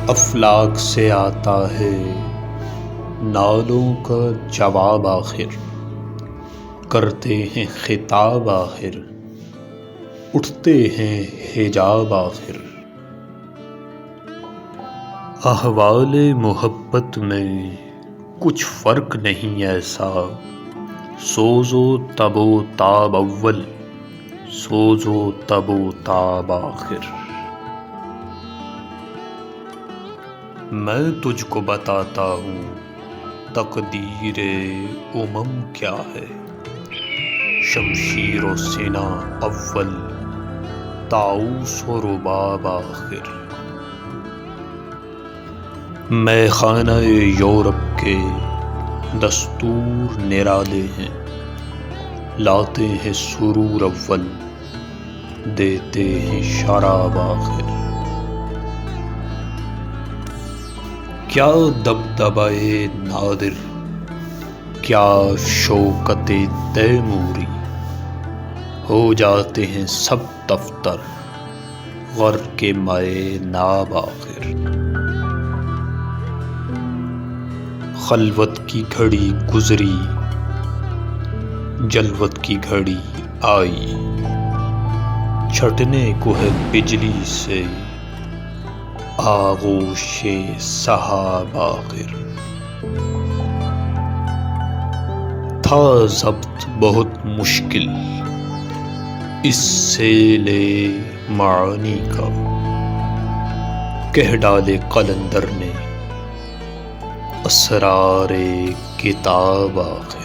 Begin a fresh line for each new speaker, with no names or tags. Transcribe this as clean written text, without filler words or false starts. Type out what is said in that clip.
افلاک سے آتا ہے نالوں کا جواب آخر، کرتے ہیں خطاب آخر، اٹھتے ہیں حجاب آخر۔ احوال محبت میں کچھ فرق نہیں ایسا، سوز و تب و تاب اول، سوز و تب و تاب آخر۔ میں تجھ کو بتاتا ہوں تقدیر امم کیا ہے، شمشیر و سنا اول، طاؤس و رباب آخر۔ میں خانہ یورپ کے دستور نرالے ہیں، لاتے ہیں سرور اول، دیتے ہیں شراب آخر۔ کیا دبدبۂ نادر، کیا شوکت تیموری، ہو جاتے ہیں سب دفتر، غرق مائے ناب آخر۔ خلوت کی گھڑی گزری، جلوت کی گھڑی آئی، چھٹنے کو ہے بجلی سے آغوش سحاب آخر۔ تھا ضبط بہت مشکل اس سیل معانی کا، کہہ ڈالے قلندر نے اسرار کتاب آخر۔